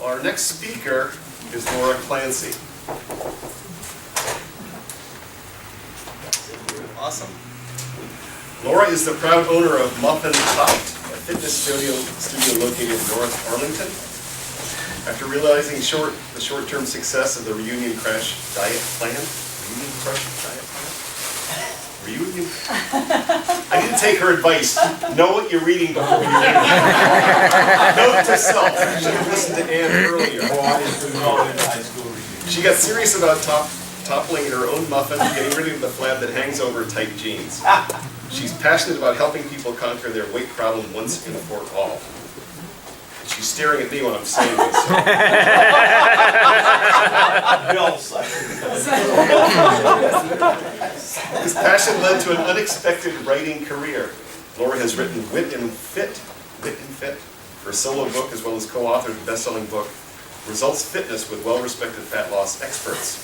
our next speaker is Laura Clancy. Awesome. Laura is the proud owner of Muffin Tot, a fitness studio located in North Arlington. After realizing the short-term success of the Reunion Crash diet plan, Reunion? I didn't take her advice. Know what you're reading before you read it. Note to self. I should have listened to Anne earlier. She got serious about toppling her own muffin, getting rid of the flab that hangs over tight jeans. She's passionate about helping people conquer their weight problem once and for all. She's staring at me when I'm saying this. This passion led to an unexpected writing career. Laura has written Wit and Fit, her solo book, as well as co-authored the best-selling book, Results Fitness with well-respected fat loss experts.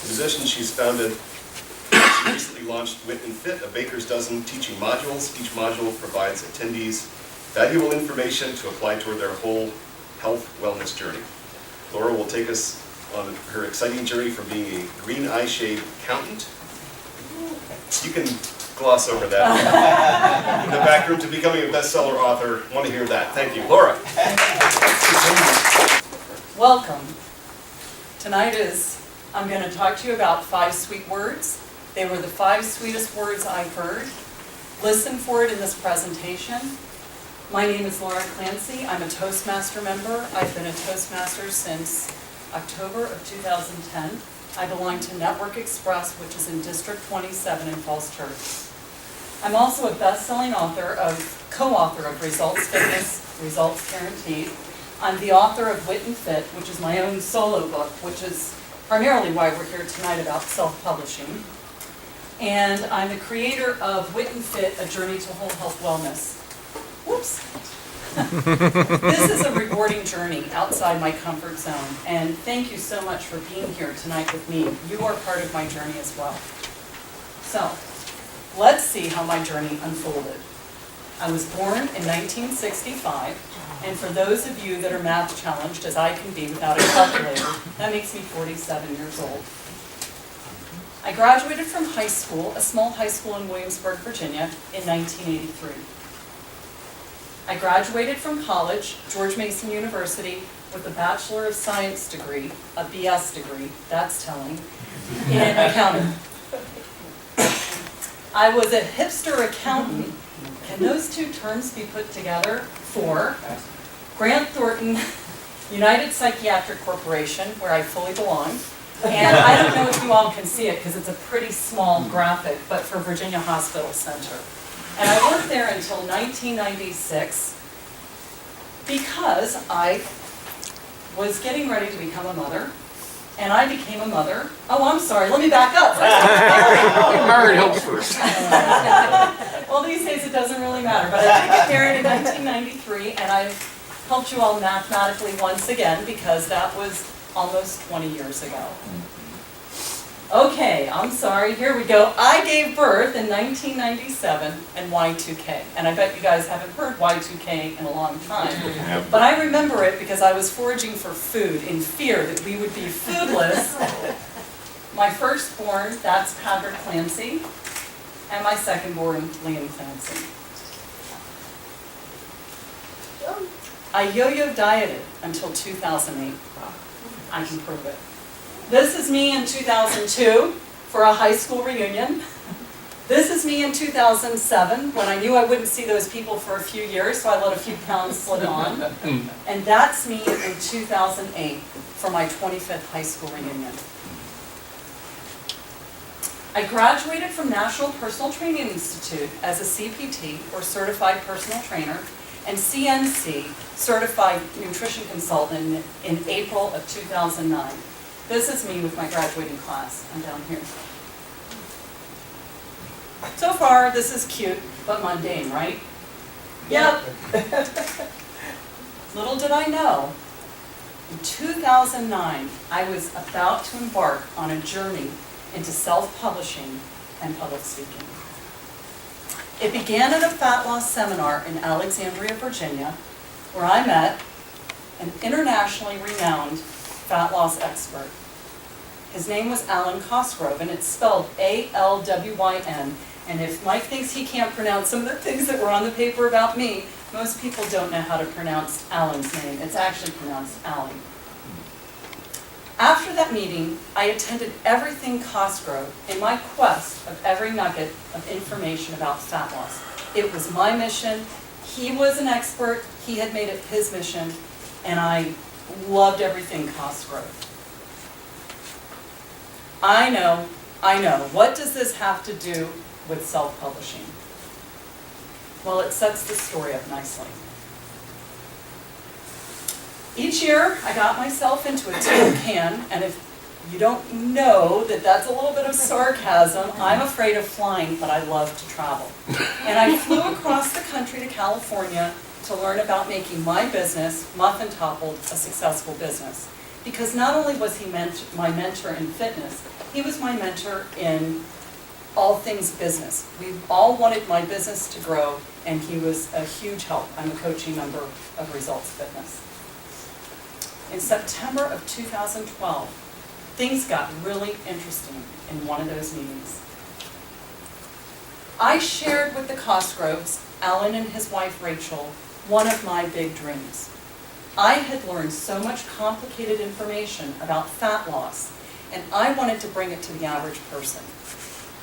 In addition, she recently launched Wit and Fit, a baker's dozen teaching modules. Each module provides attendees valuable information to apply toward their whole health wellness journey. Laura will take us on her exciting journey from being a green eye shade accountant. You can gloss over that. In the back room to becoming a bestseller author. Want to hear that. Thank you. Laura. Welcome. Tonight I'm going to talk to you about 5 sweet words. They were the 5 sweetest words I've heard. Listen for it in this presentation. My name is Laura Clancy. I'm a Toastmaster member. I've been a Toastmaster since October of 2010. I belong to Network Express, which is in District 27 in Falls Church. I'm also a best-selling co-author of Results Fitness, Results Guaranteed. I'm the author of Wit and Fit, which is my own solo book, which is primarily why we're here tonight about self-publishing. And I'm the creator of Wit and Fit, A Journey to Whole Health Wellness. Whoops. This is a rewarding journey outside my comfort zone, and thank you so much for being here tonight with me. You are part of my journey as well. So, let's see how my journey unfolded. I was born in 1965, and for those of you that are math challenged, as I can be without a calculator, that makes me 47 years old. I graduated from high school, a small high school in Williamsburg, Virginia, in 1983. I graduated from college, George Mason University, with a Bachelor of Science degree, a BS degree, that's telling, in accounting. I was a hipster accountant. Can those two terms be put together? For Grant Thornton United Psychiatric Corporation, where I fully belong. And I don't know if you all can see it because it's a pretty small graphic, but for Virginia Hospital Center. And I worked there until 1996 because I was getting ready to become a mother. And I became a mother. Oh, I'm sorry, let me back up. Married helps first. Well, these days it doesn't really matter, but I did get married in 1993, and I've helped you all mathematically once again because that was almost 20 years ago. Okay, I'm sorry, here we go. I gave birth in 1997 and Y2K, and I bet you guys haven't heard Y2K in a long time. But I remember it because I was foraging for food in fear that we would be foodless. My firstborn, that's Patrick Clancy, and my secondborn, Liam Clancy. I yo-yo dieted until 2008. I can prove it. This is me in 2002 for a high school reunion. This is me in 2007 when I knew I wouldn't see those people for a few years, so I let a few pounds slip on. And that's me in 2008 for my 25th high school reunion. I graduated from National Personal Training Institute as a CPT, or Certified Personal Trainer, and CNC, Certified Nutrition Consultant, in April of 2009. This is me with my graduating class. I'm down here. So far, this is cute, but mundane, right? Yep. Little did I know, in 2009, I was about to embark on a journey into self-publishing and public speaking. It began at a fat loss seminar in Alexandria, Virginia, where I met an internationally renowned fat loss expert. His name was Alan Cosgrove, and it's spelled A-L-W-Y-N. And if Mike thinks he can't pronounce some of the things that were on the paper about me, most people don't know how to pronounce Alan's name. It's actually pronounced Alan. After that meeting, I attended everything Cosgrove in my quest of every nugget of information about fat loss. It was my mission. He was an expert. He had made it his mission, and I loved everything Cosgrove. I know. What does this have to do with self-publishing? Well, it sets the story up nicely. Each year, I got myself into a tin can, and if you don't know that that's a little bit of sarcasm, I'm afraid of flying, but I love to travel. And I flew across the country to California to learn about making my business, Muffin Toppled, a successful business. Because not only was he my mentor in fitness, he was my mentor in all things business. We all wanted my business to grow, and he was a huge help. I'm a coaching member of Results Fitness. In September of 2012, things got really interesting in one of those meetings. I shared with the Cosgroves, Alan and his wife Rachel, one of my big dreams. I had learned so much complicated information about fat loss, and I wanted to bring it to the average person.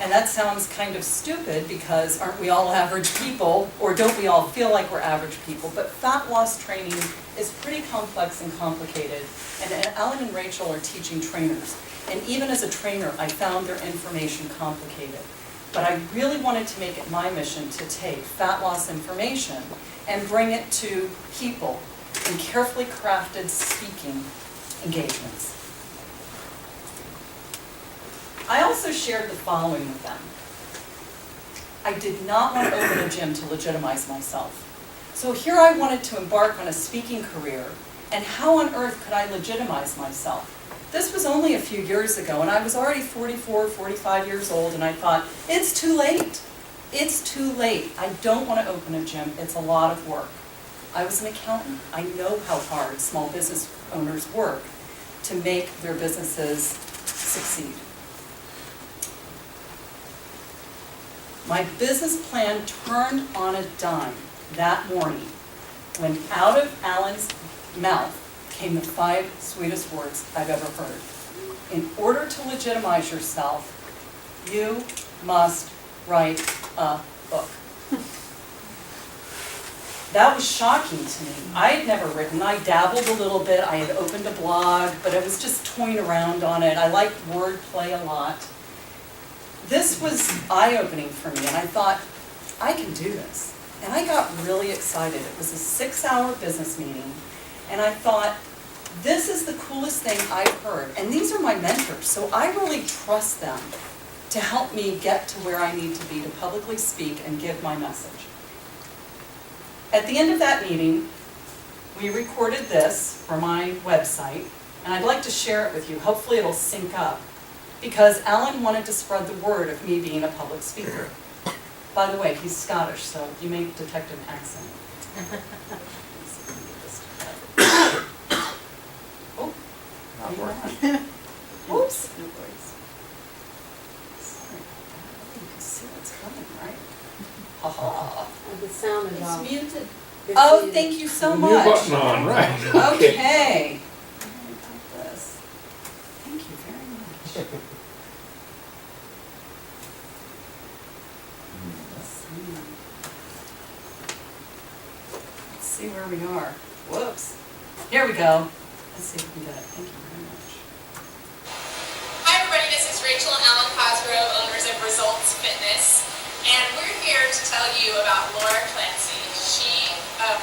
And that sounds kind of stupid because aren't we all average people, or don't we all feel like we're average people? But fat loss training is pretty complex and complicated, and Alan and Rachel are teaching trainers. And even as a trainer, I found their information complicated. But I really wanted to make it my mission to take fat loss information and bring it to people in carefully crafted speaking engagements. I also shared the following with them. I did not want to open a gym to legitimize myself. So here I wanted to embark on a speaking career, and how on earth could I legitimize myself? This was only a few years ago, and I was already 44, 45 years old, and I thought, it's too late. It's too late. I don't want to open a gym. It's a lot of work. I was an accountant. I know how hard small business owners work to make their businesses succeed. My business plan turned on a dime that morning when out of Alan's mouth came the 5 sweetest words I've ever heard. In order to legitimize yourself, you must write a book. That was shocking to me. I had never written. I dabbled a little bit. I had opened a blog, but I was just toying around on it. I liked wordplay a lot. This was eye-opening for me, and I thought, I can do this. And I got really excited. It was a 6-hour business meeting, and I thought, this is the coolest thing I've heard. And these are my mentors, so I really trust them to help me get to where I need to be to publicly speak and give my message. At the end of that meeting, we recorded this for my website, and I'd like to share it with you. Hopefully it'll sync up, because Alan wanted to spread the word of me being a public speaker. By the way, he's Scottish, so you may detect an accent. Oh, Not you're working. on. Whoops. No worries. Sorry about that. You can see what's coming, right? Ha ha. The sound is off. It's muted. Oh, thank you so Mute much. button on, right. Okay. This. Thank you very much. Let's see where we are. Whoops. Here we go. Let's see if we can get it. Thank you very much. Hi everybody, this is Rachel and Alan Cosgrove, owners of Results Fitness, and we're here to tell you about Laura Clancy. She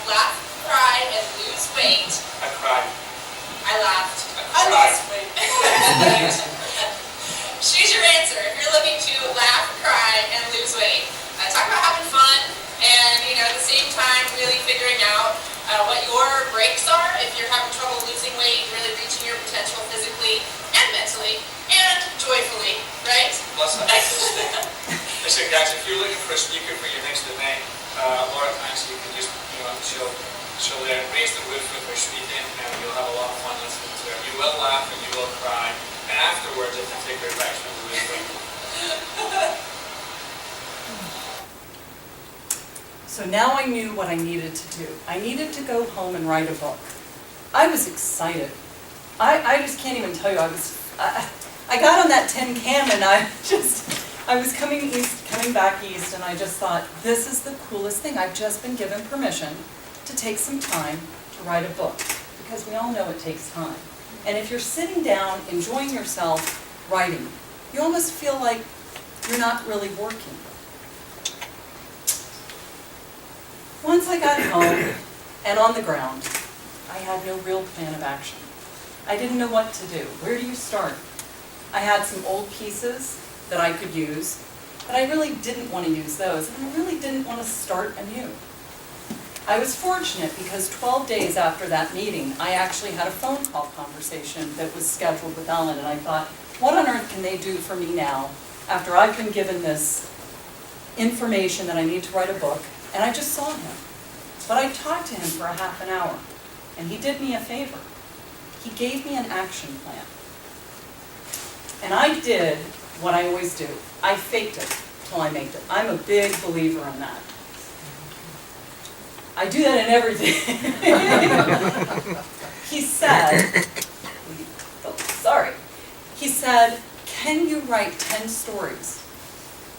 laughed, cried, and lose weight. I cried. I laughed. I cried. lost weight. She's your answer if you're looking to laugh, cry, and lose weight. Talk about having fun, and at the same time really figuring out what your breaks are if you're having trouble losing weight, really reaching your potential physically and mentally and joyfully, right? Bless her. Listen, guys, if you're looking for a speaker for your next event, Laura Clancy, you can just, she'll So they're based on Wilfred speaking, and you'll have a lot of fun listening to it. You will laugh and you will cry, and afterwards if you take your direction to Wilfred. So now I knew what I needed to do. I needed to go home and write a book. I was excited. I just can't even tell you, I got on that tin can and I was coming back east, and I just thought, this is the coolest thing. I've just been given permission to take some time to write a book, because we all know it takes time. And if you're sitting down, enjoying yourself, writing, you almost feel like you're not really working. Once I got home and on the ground, I had no real plan of action. I didn't know what to do. Where do you start? I had some old pieces that I could use, but I really didn't want to use those, and I really didn't want to start anew. I was fortunate because 12 days after that meeting, I actually had a phone call conversation that was scheduled with Ellen, and I thought, what on earth can they do for me now after I've been given this information that I need to write a book? And I just saw him. But I talked to him for a half an hour, and he did me a favor. He gave me an action plan. And I did what I always do. I faked it till I made it. I'm a big believer in that. I do that in everything. He said, he said, can you write 10 stories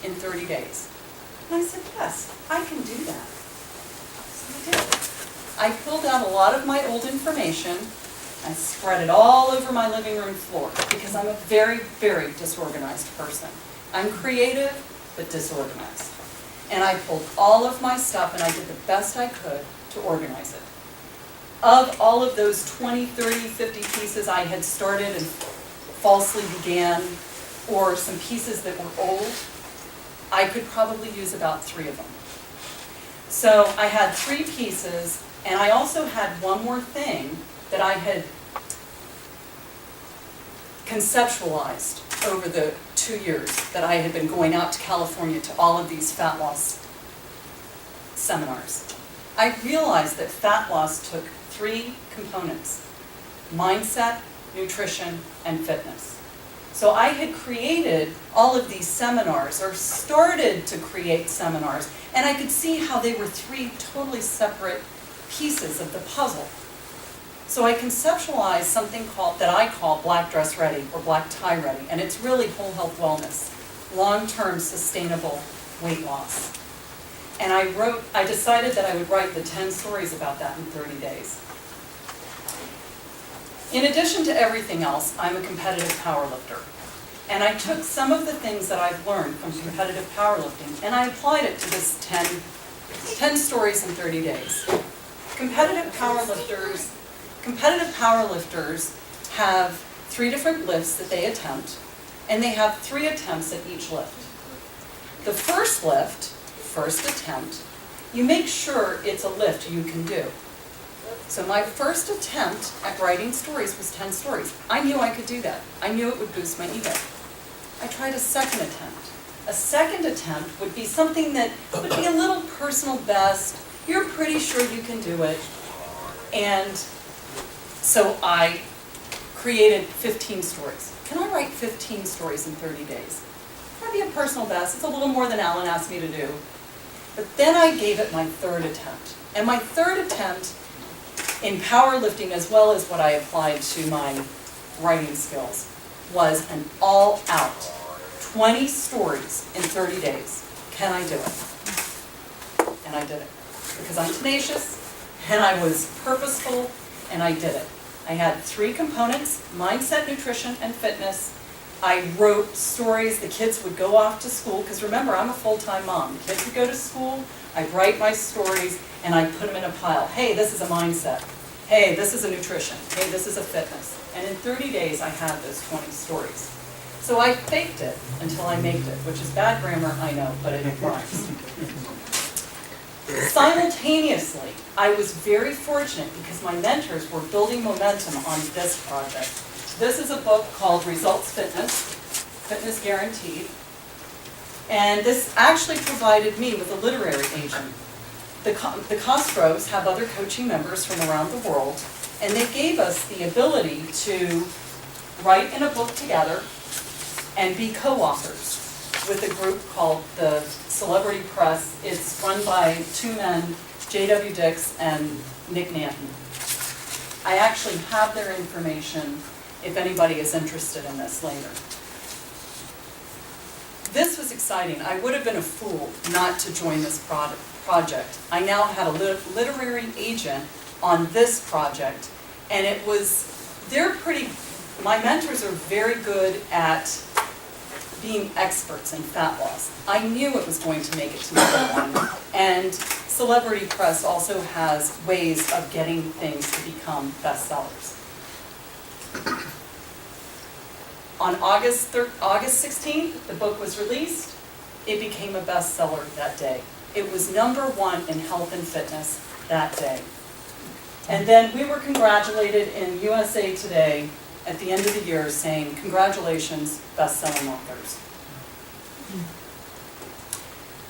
in 30 days? And I said, yes, I can do that. So I did. I pulled out a lot of my old information and spread it all over my living room floor, because I'm a very, very disorganized person. I'm creative, but disorganized. And I pulled all of my stuff and I did the best I could to organize it. Of all of those 20, 30, 50 pieces I had started and falsely began, or some pieces that were old, I could probably use about 3 of them. So I had 3 pieces, and I also had one more thing that I had conceptualized over the 2 years that I had been going out to California to all of these fat loss seminars. I realized that fat loss took 3 components: mindset, nutrition, and fitness. So I had created all of these seminars, or started to create seminars, and I could see how they were 3 totally separate pieces of the puzzle. So I conceptualized something that I call black dress ready, or black tie ready, and it's really whole health wellness, long-term sustainable weight loss. And I decided that I would write the 10 stories about that in 30 days. In addition to everything else, I'm a competitive powerlifter. And I took some of the things that I've learned from competitive powerlifting and I applied it to this 10 stories in 30 days. Competitive powerlifters have 3 different lifts that they attempt, and they have 3 attempts at each lift. The first lift, first attempt, you make sure it's a lift you can do. So my first attempt at writing stories was 10 stories. I knew I could do that. I knew it would boost my ego. I tried a second attempt. A second attempt would be something that would be a little personal best. You're pretty sure you can do it. And so I created 15 stories. Can I write 15 stories in 30 days? That'd be a personal best. It's a little more than Alan asked me to do. But then I gave it my 3rd attempt. And my 3rd attempt in powerlifting, as well as what I applied to my writing skills, was an all-out 20 stories in 30 days. Can I do it? And I did it. Because I'm tenacious, and I was purposeful, and I did it. I had 3 components: mindset, nutrition, and fitness. I wrote stories. The kids would go off to school, because remember, I'm a full-time mom. The kids would go to school, I'd write my stories, and I'd put them in a pile. Hey, this is a mindset. Hey, this is a nutrition. Hey, this is a fitness. And in 30 days, I had those 20 stories. So I faked it until I made it, which is bad grammar, I know, but it rhymes. Simultaneously, I was very fortunate because my mentors were building momentum on this project. This is a book called Results Fitness, Fitness Guaranteed. And this actually provided me with a literary agent. the Costros have other coaching members from around the world, and they gave us the ability to write in a book together and be co-authors with a group called the Celebrity Press. It's run by two men, J.W. Dix and Nick Nanton. I actually have their information if anybody is interested in this later. This was exciting. I would have been a fool not to join this project. I now had a literary agent on this project, and my mentors are very good at being experts in fat loss. I knew it was going to make it to #1, and Celebrity Press also has ways of getting things to become bestsellers. On August 16th, the book was released. It became a bestseller that day. It was #1 in health and fitness that day. And then we were congratulated in USA Today at the end of the year saying, "Congratulations, best-selling authors."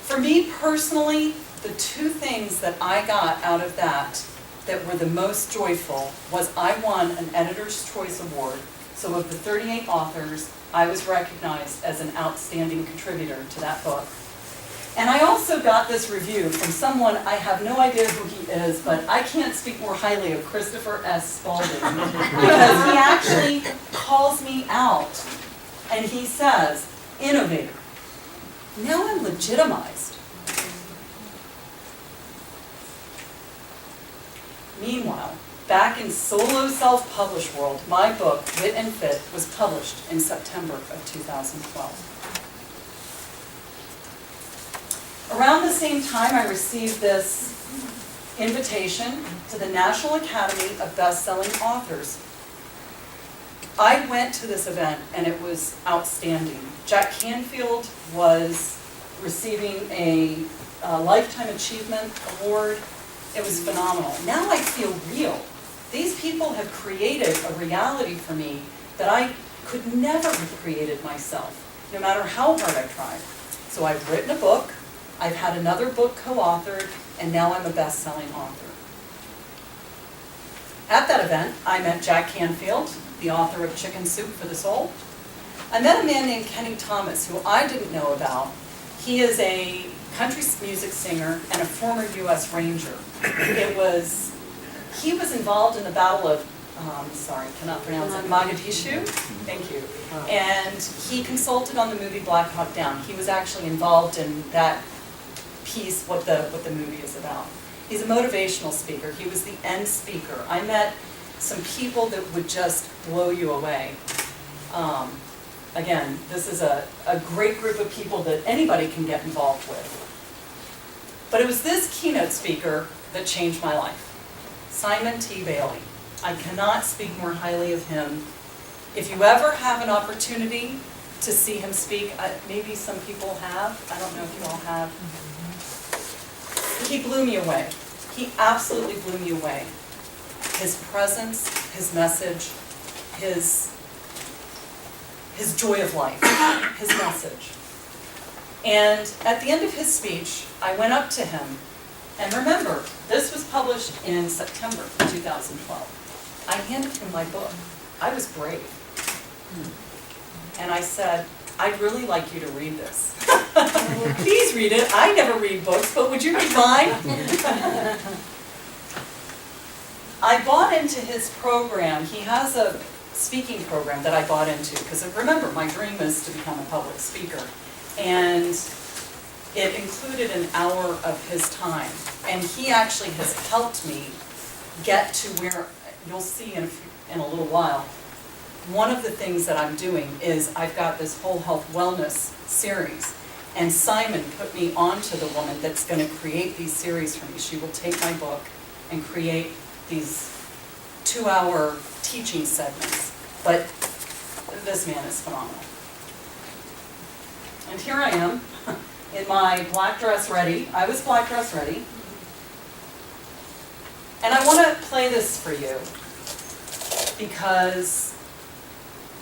For me personally, the two things that I got out of that were the most joyful was I won an Editor's Choice Award. So of the 38 authors, I was recognized as an outstanding contributor to that book. And I also got this review from someone, I have no idea who he is, but I can't speak more highly of Christopher S. Spaulding, because he actually calls me out, and he says, "Innovator." Now I'm legitimized. Meanwhile, back in solo self-published world, my book, Wit and Fit, was published in September of 2012. Around the same time, I received this invitation to the National Academy of Best-Selling Authors. I went to this event, and it was outstanding. Jack Canfield was receiving a Lifetime Achievement Award. It was phenomenal. Now I feel real. These people have created a reality for me that I could never have created myself, no matter how hard I tried. So I've written a book, I've had another book co-authored, and now I'm a best-selling author. At that event, I met Jack Canfield, the author of Chicken Soup for the Soul. I met a man named Kenny Thomas, who I didn't know about. He is a country music singer and a former U.S. Ranger. He was involved in the Battle of, cannot pronounce it, Mogadishu. Thank you. And he consulted on the movie Black Hawk Down. He was actually involved in that piece, what the movie is about. He's a motivational speaker. He was the end speaker. I met some people that would just blow you away. Again, this is a great group of people that anybody can get involved with. But it was this keynote speaker that changed my life. Simon T. Bailey. I cannot speak more highly of him. If you ever have an opportunity to see him speak, maybe some people have, I don't know if you all have. He blew me away. He absolutely blew me away. His presence, his message, his joy of life, his message. And at the end of his speech, I went up to him, and remember, this was published in September 2012. I handed him my book. I was brave. And I said, "I'd really like you to read this." "Please read it. I never read books, but would you read mine?" I bought into his program. He has a speaking program that I bought into, because remember, my dream is to become a public speaker. And it included an hour of his time. And he actually has helped me get to where, you'll see in a little while, one of the things that I'm doing is I've got this whole health wellness series. And Simon put me onto the woman that's going to create these series for me. She will take my book and create these 2-hour teaching segments. But this man is phenomenal. And here I am in my black dress ready. I was black dress ready. And I want to play this for you because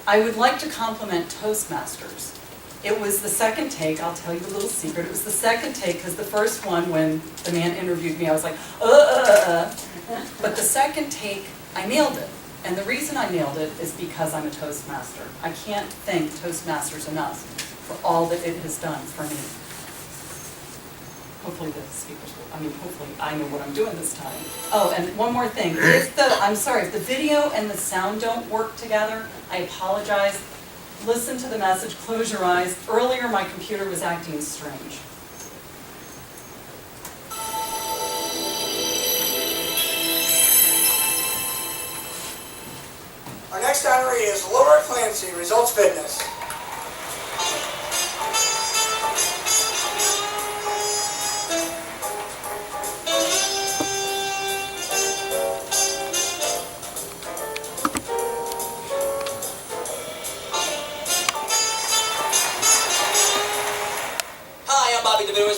I would like to compliment Toastmasters It was the second take, I'll tell you a little secret, it was the second take, because the first one, when the man interviewed me, I was like, But the second take, I nailed it. And the reason I nailed it is because I'm a Toastmaster. I can't thank Toastmasters enough for all that it has done for me. Hopefully the speakers will, hopefully I know what I'm doing this time. Oh, and one more thing. If the video and the sound don't work together, I apologize. Listen to the message, close your eyes. Earlier my computer was acting strange. Our next honoree is Laura Clancy, Results Fitness.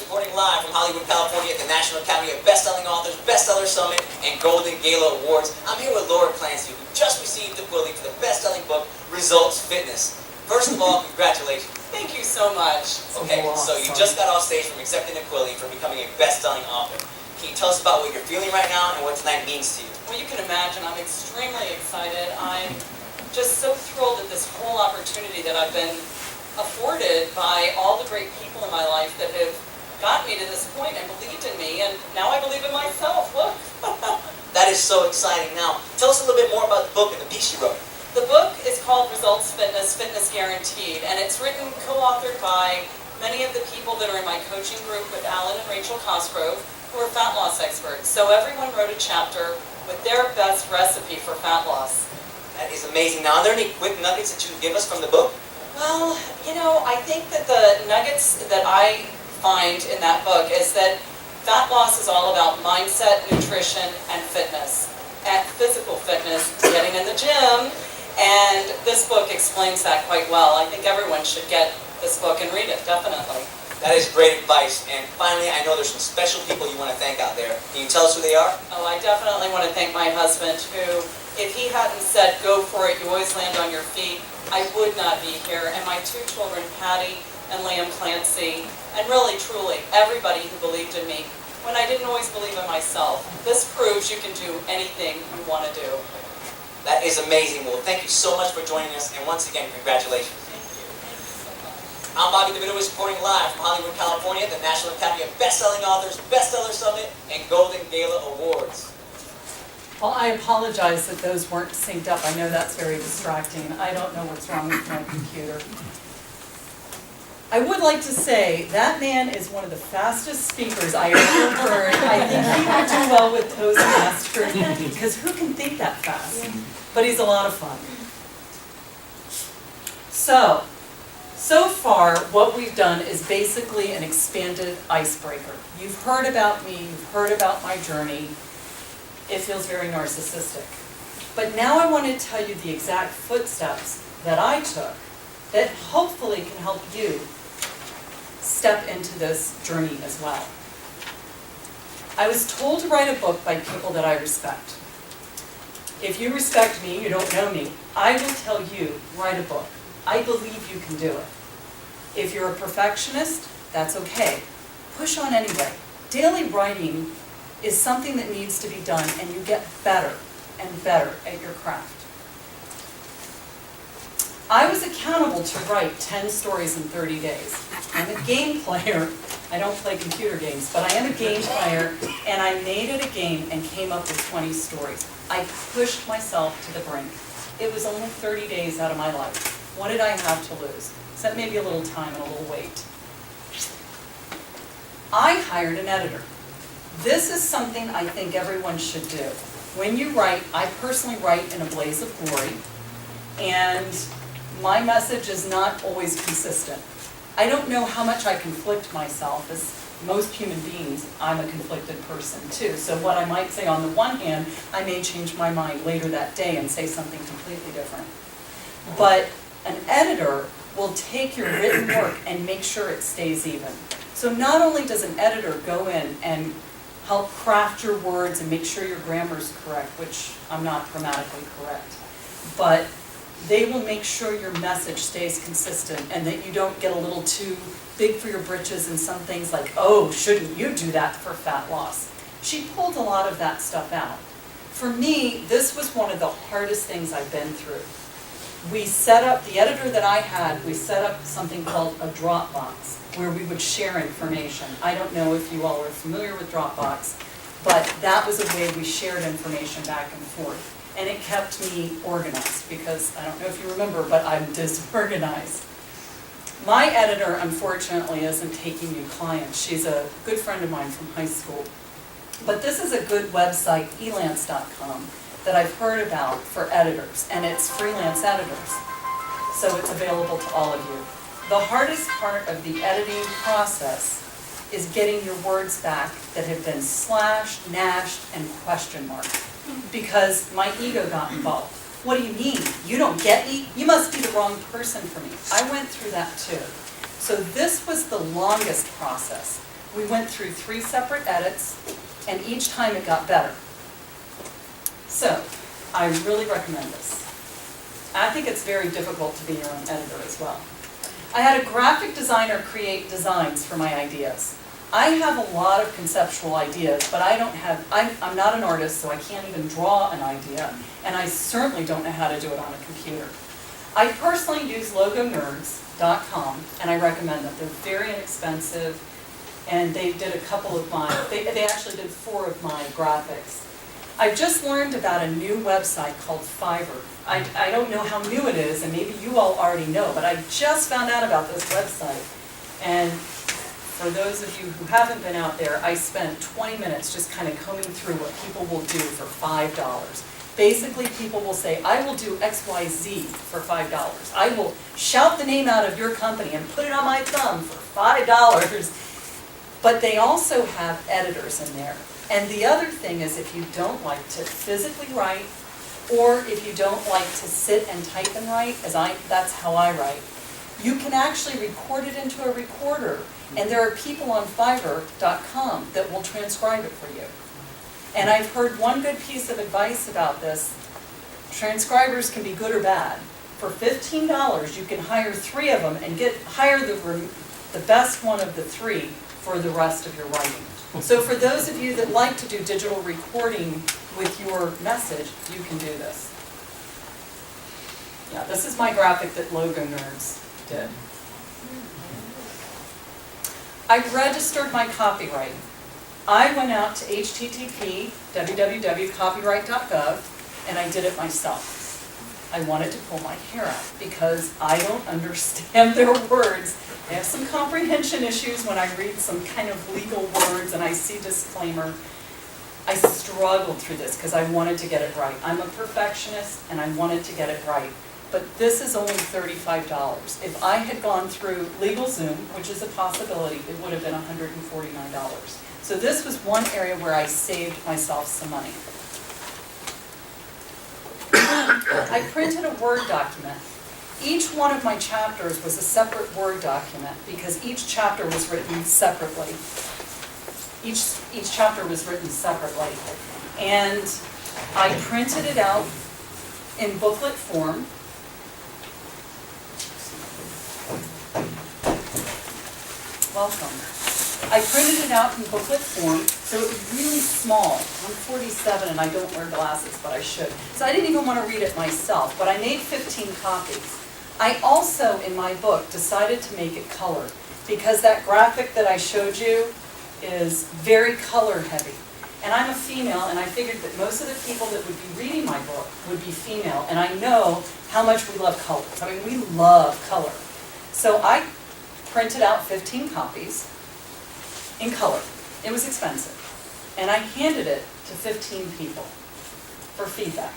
Reporting live from Hollywood, California at the National Academy of Best-Selling Authors, Bestseller Summit, and Golden Gala Awards. I'm here with Laura Clancy, who just received the Quilly for the best-selling book, Results Fitness. First of all, congratulations. Thank you so much. Okay, so you just got off stage from accepting the Quilly for becoming a best-selling author. Can you tell us about what you're feeling right now and what tonight means to you? Well, you can imagine I'm extremely excited. I'm just so thrilled at this whole opportunity that I've been afforded by all the great people in my life that have got me to this point and believed in me, and now I believe in myself. Look. That is so exciting. Now, tell us a little bit more about the book and the piece you wrote. The book is called Results Fitness, Fitness Guaranteed, and it's written, co-authored by many of the people that are in my coaching group with Alan and Rachel Cosgrove, who are fat loss experts. So everyone wrote a chapter with their best recipe for fat loss. That is amazing. Now, are there any quick nuggets that you can give us from the book? Well, I think that the nuggets that I find in that book is that fat loss is all about mindset, nutrition, and fitness. And physical fitness, getting in the gym, and this book explains that quite well. I think everyone should get this book and read it, definitely. That is great advice. And finally, I know there's some special people you want to thank out there. Can you tell us who they are? Oh, I definitely want to thank my husband, who, if he hadn't said, go for it, you always land on your feet, I would not be here. And my two children, Patty and Liam Clancy, and really, truly, everybody who believed in me when I didn't always believe in myself. This proves you can do anything you want to do. That is amazing. Well, thank you so much for joining us, and once again, congratulations. Thank you. Thank you so much. I'm Bobby DeVito, reporting live from Hollywood, California at the National Academy of Best-Selling Authors, Bestseller Summit, and Golden Gala Awards. Well, I apologize that those weren't synced up. I know that's very distracting. I don't know what's wrong with my computer. I would like to say that man is one of the fastest speakers I ever heard. I think he would do well with Toastmasters, because who can think that fast? But he's a lot of fun. So far, what we've done is basically an expanded icebreaker. You've heard about me, you've heard about my journey. It feels very narcissistic. But now I want to tell you the exact footsteps that I took that hopefully can help you step into this journey as well. I was told to write a book by people that I respect. If you respect me, you don't know me, I will tell you, write a book. I believe you can do it. If you're a perfectionist, that's okay. Push on anyway. Daily writing is something that needs to be done, and you get better and better at your craft. I was accountable to write 10 stories in 30 days. I'm a game player. I don't play computer games, but I am a game player, and I made it a game and came up with 20 stories. I pushed myself to the brink. It was only 30 days out of my life. What did I have to lose? Except maybe a little time and a little weight. I hired an editor. This is something I think everyone should do. When you write, I personally write in a blaze of glory, and my message is not always consistent. I don't know how much I conflict myself. As most human beings, I'm a conflicted person too. So what I might say on the one hand, I may change my mind later that day and say something completely different. But an editor will take your written work and make sure it stays even. So not only does an editor go in and help craft your words and make sure your grammar's correct, which I'm not grammatically correct, but they will make sure your message stays consistent and that you don't get a little too big for your britches and some things like, oh, shouldn't you do that for fat loss? She pulled a lot of that stuff out. For me, this was one of the hardest things I've been through. We set up, the editor that I had, we set up something called a Dropbox where we would share information. I don't know if you all are familiar with Dropbox, but that was a way we shared information back and forth. And it kept me organized because, I don't know if you remember, but I'm disorganized. My editor, unfortunately, isn't taking new clients. She's a good friend of mine from high school. But this is a good website, elance.com, that I've heard about for editors, and it's freelance editors. So it's available to all of you. The hardest part of the editing process is getting your words back that have been slashed, nashed, and question marked. Because my ego got involved. What do you mean? You don't get me? You must be the wrong person for me. I went through that too. So this was the longest process. We went through 3 separate edits, and each time it got better. So, I really recommend this. I think it's very difficult to be your own editor as well. I had a graphic designer create designs for my ideas. I have a lot of conceptual ideas, but I'm not an artist, so I can't even draw an idea, and I certainly don't know how to do it on a computer. I personally use logonerds.com, and I recommend them. They're very inexpensive, and they did a couple of mine. They actually did 4 of my graphics. I've just learned about a new website called Fiverr. I don't know how new it is, and maybe you all already know, but I just found out about this website. And for those of you who haven't been out there, I spent 20 minutes just kind of combing through what people will do for $5. Basically, people will say, I will do XYZ for $5. I will shout the name out of your company and put it on my thumb for $5. But they also have editors in there. And the other thing is, if you don't like to physically write, or if you don't like to sit and type and write, that's how I write, you can actually record it into a recorder. And there are people on Fiverr.com that will transcribe it for you. And I've heard one good piece of advice about this. Transcribers can be good or bad. For $15, you can hire 3 of them and hire the best one of the 3 for the rest of your writing. So for those of you that like to do digital recording with your message, you can do this. Yeah, this is my graphic that Logo Nerds did. I registered my copyright. I went out to http://www.copyright.gov, and I did it myself. I wanted to pull my hair out because I don't understand their words. I have some comprehension issues when I read some kind of legal words and I see disclaimer. I struggled through this because I wanted to get it right. I'm a perfectionist and I wanted to get it right. But this is only $35. If I had gone through LegalZoom, which is a possibility, it would have been $149. So this was one area where I saved myself some money. I printed a Word document. Each one of my chapters was a separate Word document because each chapter was written separately. Each chapter was written separately. And I printed it out in booklet form. Welcome. I printed it out in booklet form, so it was really small. I'm 47 and I don't wear glasses, but I should. So I didn't even want to read it myself, but I made 15 copies. I also, in my book, decided to make it color, because that graphic that I showed you is very color heavy. And I'm a female, and I figured that most of the people that would be reading my book would be female, and I know how much we love colors. I mean, we love color. So I printed out 15 copies in color. It was expensive. And I handed it to 15 people for feedback.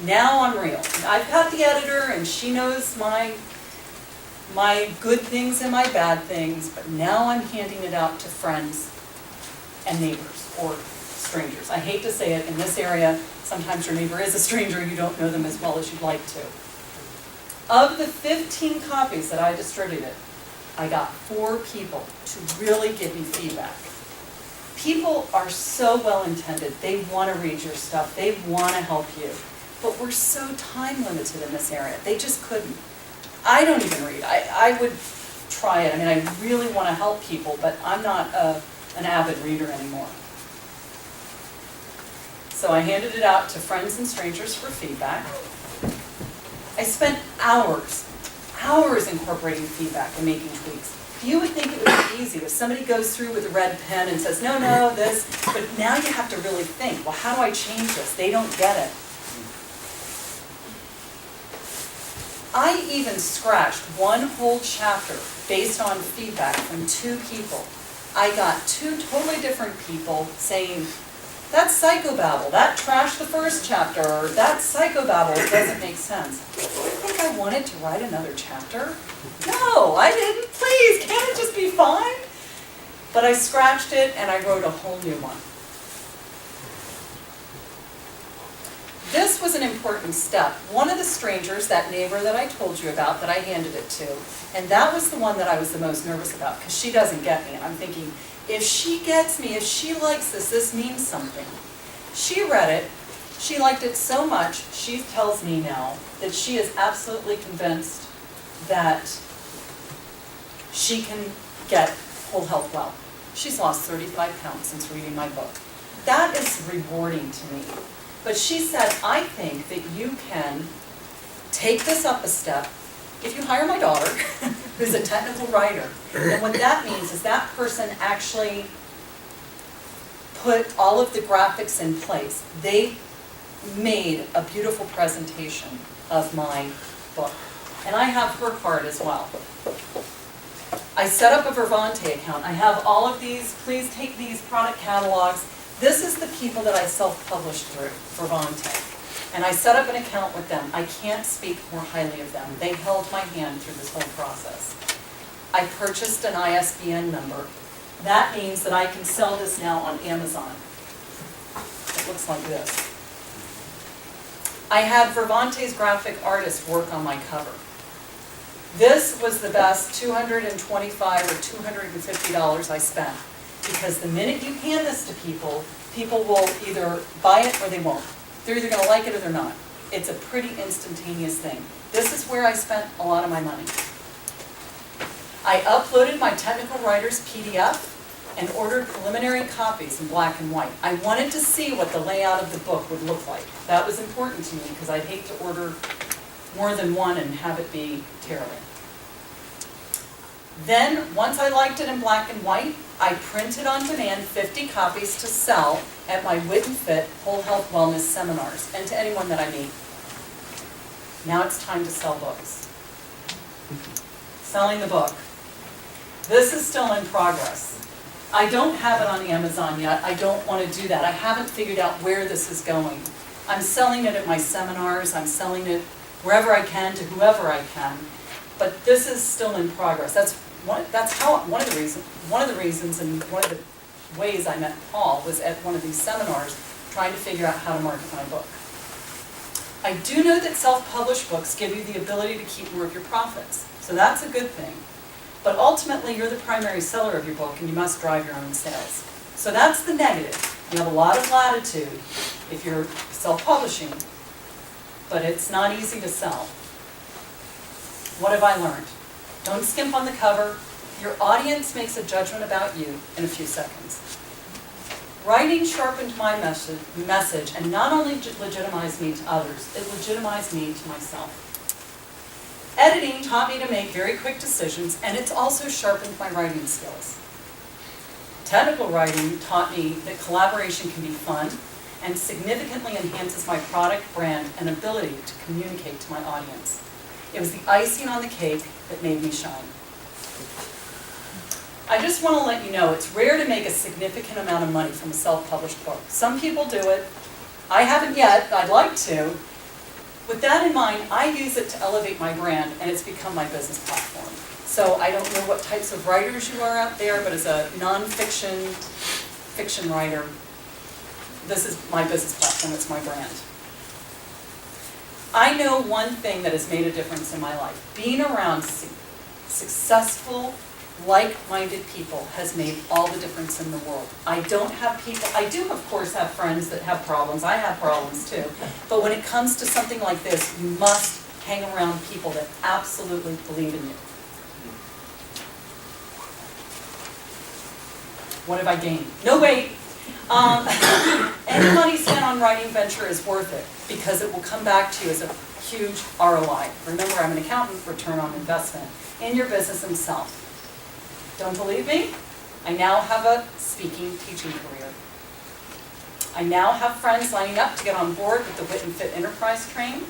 Now I'm real. I've got the editor and she knows my good things and my bad things, but now I'm handing it out to friends and neighbors or strangers. I hate to say it, in this area, sometimes your neighbor is a stranger, you don't know them as well as you'd like to. Of the 15 copies that I distributed, I got 4 people to really give me feedback. People are so well intended. They want to read your stuff. They want to help you. but we're so time limited in this area. They just couldn't. I don't even read. I would try it. I mean, I really want to help people, but I'm not an avid reader anymore. So I handed it out to friends and strangers for feedback. I spent hours incorporating feedback and making tweaks. You would think it would be easy if somebody goes through with a red pen and says, no, this, but now you have to really think, well, how do I change this? They don't get it. I even scratched one whole chapter based on feedback from 2 people. I got 2 totally different people saying, that's psychobabble, that trashed the first chapter, or that psychobabble doesn't make sense. Do you think I wanted to write another chapter? No, I didn't. Please, can't it just be fine? But I scratched it and I wrote a whole new one. This was an important step. One of the strangers, that neighbor that I told you about, that I handed it to, and that was the one that I was the most nervous about, because she doesn't get me, and I'm thinking, if she gets me, if she likes this means something. She read it, she liked it so much, she tells me now that she is absolutely convinced that she can get whole health well. She's lost 35 pounds since reading my book. That is rewarding to me. But she said, I think that you can take this up a step. If you hire my daughter, who's a technical writer, and what that means is that person actually put all of the graphics in place. They made a beautiful presentation of my book. And I have her card as well. I set up a Vervante account. I have all of these. Please take these product catalogs. This is the people that I self-published through, Vervante. And I set up an account with them. I can't speak more highly of them. They held my hand through this whole process. I purchased an ISBN number. That means that I can sell this now on Amazon. It looks like this. I had Vervante's graphic artist work on my cover. This was the best $225 or $250 I spent. Because the minute you hand this to people, people will either buy it or they won't. They're either going to like it or they're not. It's a pretty instantaneous thing. This is where I spent a lot of my money. I uploaded my technical writer's PDF and ordered preliminary copies in black and white. I wanted to see what the layout of the book would look like. That was important to me because I'd hate to order more than one and have it be terrible. Then, once I liked it in black and white, I printed on demand 50 copies to sell at my Wit and Fit Whole Health Wellness seminars and to anyone that I meet. Now it's time to sell books. Selling the book. This is still in progress. I don't have it on Amazon yet. I don't want to do that. I haven't figured out where this is going. I'm selling it at my seminars. I'm selling it wherever I can to whoever I can. But this is still in progress. That's one of the reasons and one of the ways I met Paul was at one of these seminars trying to figure out how to market my book. I do know that self-published books give you the ability to keep more of your profits. So that's a good thing. But ultimately, you're the primary seller of your book and you must drive your own sales. So that's the negative. You have a lot of latitude if you're self-publishing, but it's not easy to sell. What have I learned? Don't skimp on the cover. Your audience makes a judgment about you in a few seconds. Writing sharpened my message and not only legitimized me to others, it legitimized me to myself. Editing taught me to make very quick decisions, and it's also sharpened my writing skills. Technical writing taught me that collaboration can be fun and significantly enhances my product, brand, and ability to communicate to my audience. It was the icing on the cake that made me shine. I just want to let you know it's rare to make a significant amount of money from a self-published book. Some people do it. I haven't yet. I'd like to. With that in mind, I use it to elevate my brand, and it's become my business platform. So I don't know what types of writers you are out there, but as a non-fiction, fiction writer, this is my business platform. It's my brand. I know one thing that has made a difference in my life. Being around successful like-minded people has made all the difference in the world. I don't have people, I do of course have friends that have problems, I have problems too, but when it comes to something like this, you must hang around people that absolutely believe in you. What have I gained? No, wait. Any money spent on writing venture is worth it because it will come back to you as a huge ROI. Remember, I'm an accountant, return on investment, in your business himself. Don't believe me? I now have a speaking, teaching career. I now have friends lining up to get on board with the Wit and Fit Enterprise Train.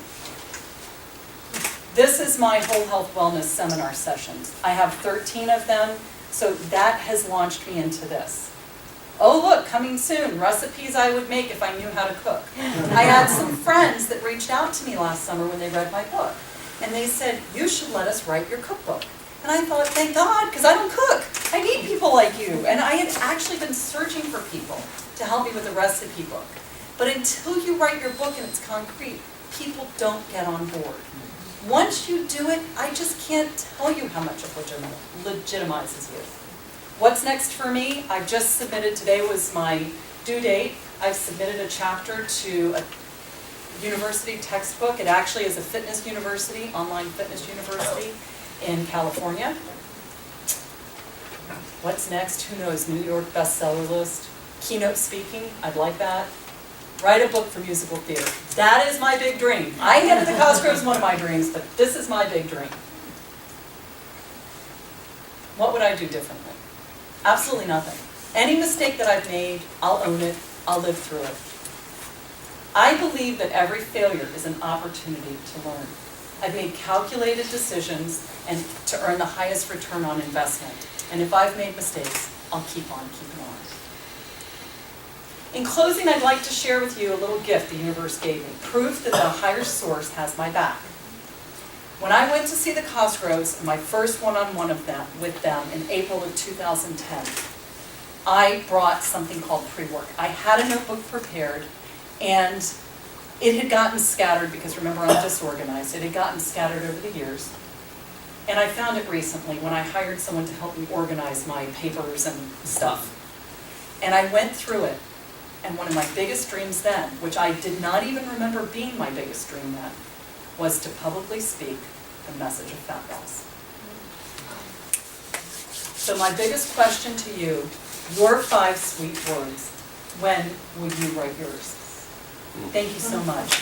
This is my whole health wellness seminar sessions. I have 13 of them, so that has launched me into this. Oh look, coming soon, recipes I would make if I knew how to cook. I had some friends that reached out to me last summer when they read my book. And they said, you should let us write your cookbook. And I thought, thank God, because I don't cook. I need people like you. And I had actually been searching for people to help me with a recipe book. But until you write your book and it's concrete, people don't get on board. Once you do it, I just can't tell you how much it legitimizes you. What's next for me? I've just submitted, today was my due date, I've submitted a chapter to a university textbook. It actually is a fitness university, online fitness university in California. What's next? Who knows? New York bestseller list. Keynote speaking, I'd like that. Write a book for musical theater. That is my big dream. I get to the Cosgrove's one of my dreams, but this is my big dream. What would I do differently? Absolutely nothing. Any mistake that I've made, I'll own it, I'll live through it. I believe that every failure is an opportunity to learn. I've made calculated decisions and to earn the highest return on investment. And if I've made mistakes, I'll keep on keeping on. In closing, I'd like to share with you a little gift the universe gave me, proof that the higher source has my back. When I went to see the Cosgroves, my first one-on-one with them in April of 2010, I brought something called pre-work. I had a notebook prepared, and it had gotten scattered, because remember, I'm disorganized. It had gotten scattered over the years. And I found it recently when I hired someone to help me organize my papers and stuff. And I went through it, and one of my biggest dreams then, which I did not even remember being my biggest dream then, was to publicly speak the message of fat loss. So my biggest question to you, your 5 sweet words, when will you write yours? Thank you so much.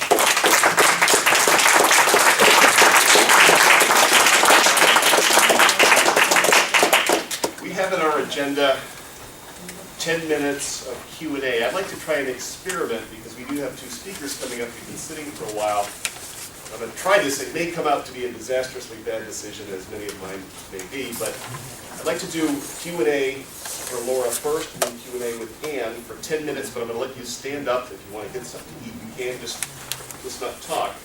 We have in our agenda 10 minutes of Q&A. I'd like to try an experiment because we do have 2 speakers coming up. We've been sitting for a while. I'm going to try this. It may come out to be a disastrously bad decision, as many of mine may be, but I'd like to do Q&A for Laura first, and then Q&A with Ann for 10 minutes, but I'm going to let you stand up. If you want to get something to eat, you can, just not talk.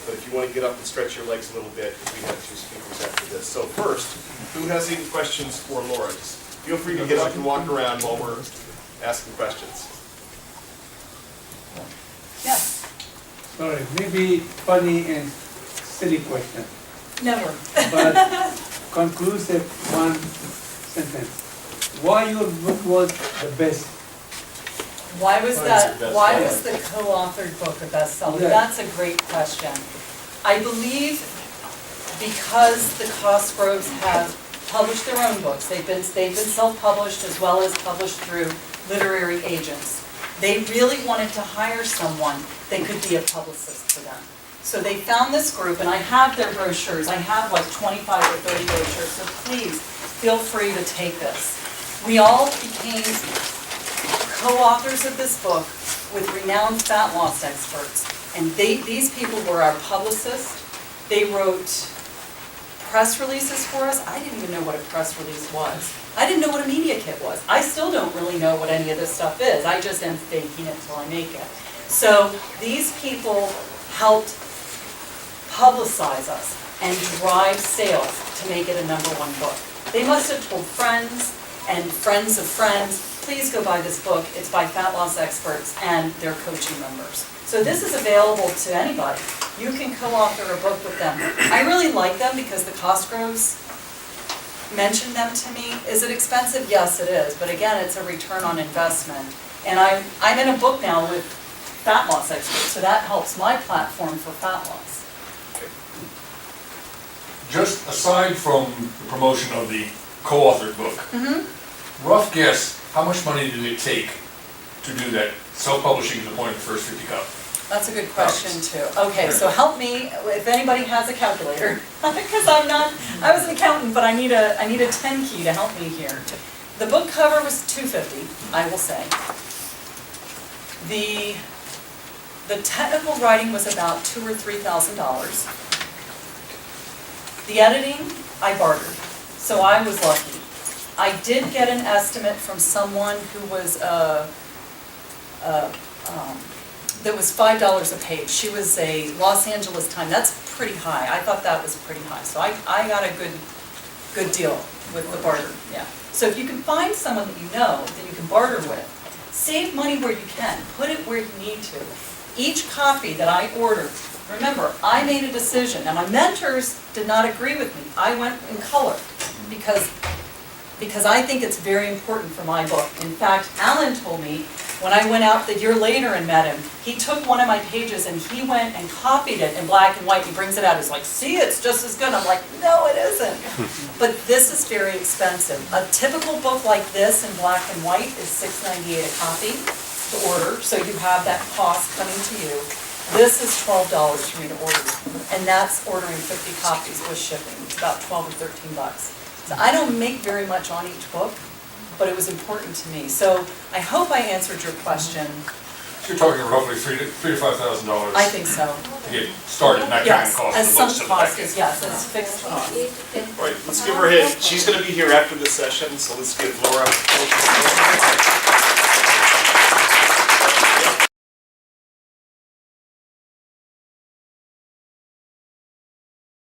But if you want to get up and stretch your legs a little bit, because we have 2 speakers after this. So first, who has any questions for Laura? Just feel free to get up and walk around while we're asking questions. Yes. Sorry, maybe funny and silly question, Never. but conclusive one sentence. Why your book was the best? Why was Why is it bestseller? why was the co-authored book a bestseller? Yeah. That's a great question. I believe because the Cosgroves have published their own books, they've been self-published as well as published through literary agents. They really wanted to hire someone that could be a publicist for them. So they found this group, and I have their brochures. I have like 25 or 30 brochures, so please feel free to take this. We all became co-authors of this book with renowned fat loss experts. And these people were our publicists. They wrote press releases for us. I didn't even know what a press release was. I didn't know what a media kit was. I still don't really know what any of this stuff is. I just am faking it till I make it. So these people helped publicize us and drive sales to make it a #1 book. They must have told friends and friends of friends, please go buy this book. It's by fat loss experts and their coaching members. So this is available to anybody. You can co-author a book with them. I really like them because the Cosgroves, mentioned them to me. Is it expensive? Yes, it is, but again, it's a return on investment. And I'm in a book now with fat loss experts, so that helps my platform for fat loss. Just aside from the promotion of the co-authored book, rough guess, how much money did it take to do that self-publishing to the point of the first 50 copies? That's a good question too. Okay, so help me, if anybody has a calculator, because I was an accountant, but I need a 10 key to help me here. The book cover was $250, I will say. The technical writing was about $2,000 or $3,000. The editing, I bartered, so I was lucky. I did get an estimate from someone who was that was $5 a page. She was a Los Angeles Times. That's pretty high. I thought that was pretty high. So I got a good deal with the barter. Yeah. So if you can find someone that you know that you can barter with, save money where you can. Put it where you need to. Each copy that I ordered, remember, I made a decision. Now my mentors did not agree with me. I went in color because I think it's very important for my book. In fact, Alan told me when I went out the year later and met him, he took one of my pages and he went and copied it in black and white. He brings it out, he's like, see, it's just as good. I'm like, no, it isn't. But this is very expensive. A typical book like this in black and white is $6.98 a copy to order, so you have that cost coming to you. This is $12 for me to order, and that's ordering 50 copies with shipping. It's about $12 or $13. So I don't make very much on each book, but it was important to me. So I hope I answered your question. So you're talking roughly $3,000 to $5,000. I think so. To get started, and that kind Yes, of cost as the some books to the cost back is, end. yes, that's fixed cost. All right, let's give her a hit. She's gonna be here after the session, so let's give Laura a